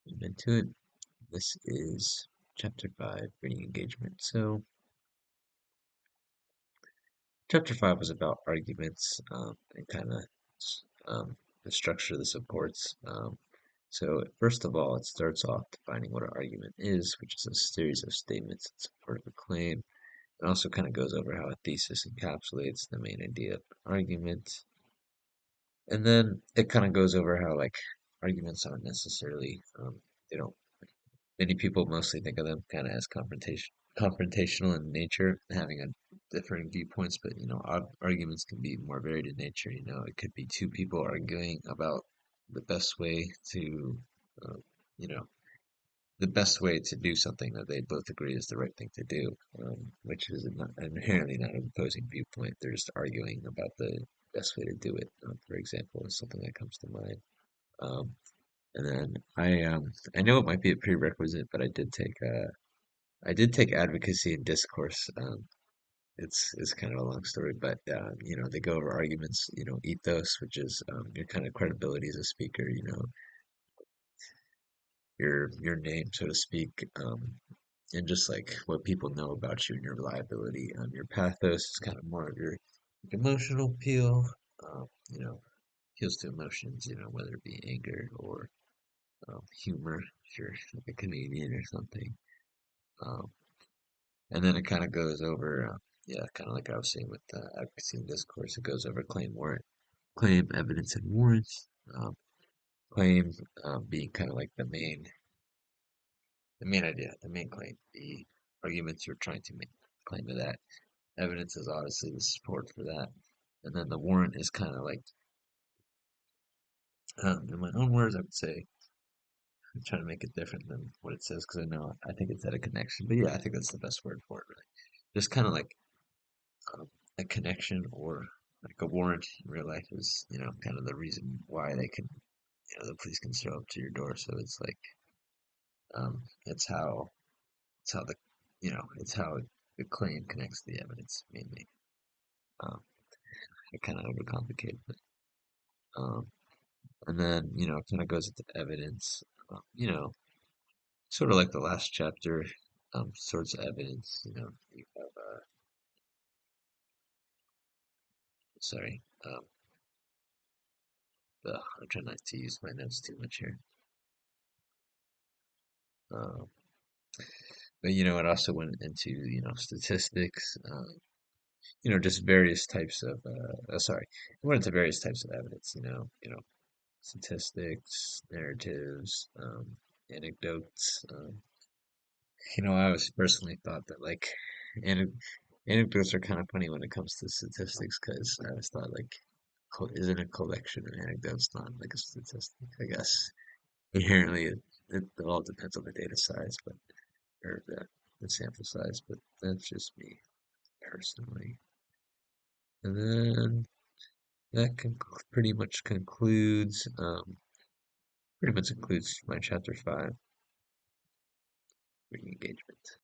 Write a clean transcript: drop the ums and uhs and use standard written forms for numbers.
I'm into it. This is chapter 5, reading engagement. So, chapter 5 was about arguments and kind of the structure of the supports. So, first of all, it starts off defining what an argument is, which is a series of statements in support of a claim. It also kind of goes over how a thesis encapsulates the main idea of an argument. And then it kind of goes over how, like, arguments aren't necessarily, they don't many people mostly think of them kind of as confrontational in nature, having a differing viewpoints, but arguments can be more varied in nature. It could be two people arguing about the best way to, uh, you know, the best way to do something that they both agree is the right thing to do, which is not, inherently not an opposing viewpoint. They're just arguing about the best way to do it. For example, is something that comes to mind. Um, and then I know it might be a prerequisite, but I did take advocacy and discourse. It's kind of a long story, but they go over arguments. Ethos, which is your kind of credibility as a speaker. Your name, so to speak, and just like what people know about you and your reliability. Your pathos is kind of more of your emotional appeal. Appeals to emotions. Whether it be anger or humor, if you're like a comedian or something. Um, and then it kind of goes over, yeah, kind of like I was saying with advocacy and discourse, it goes over claim, evidence, and warrants. Um, claim being kind of like the main idea, the main claim, the arguments you're trying to make claim to that. Evidence is obviously the support for that, and then the warrant is kind of like, in my own words, I would say, I'm trying to make it different than what it says because I think it's at a connection, but yeah, I think that's the best word for it, really. Just kind of like um, a connection or like a warrant in real life is, kind of the reason why the police can show up to your door. So it's like, um, it's how, it's how it's how the claim connects to the evidence mainly. Um, I kind of overcomplicate it. Um, and then, it kind of goes into evidence, sort of like the last chapter, sorts of evidence, you have, sorry, I'm trying not to use my notes too much here. Um, but it also went into statistics, just various types of sorry, it went into various types of evidence. Statistics, narratives, anecdotes. I always personally thought that like anecdotes are kind of funny when it comes to statistics because I always thought like isn't a collection of anecdotes not like a statistic? I guess inherently it all depends on the data size, but or the sample size, but that's just me personally. And then that pretty much concludes my chapter 5 reading engagement.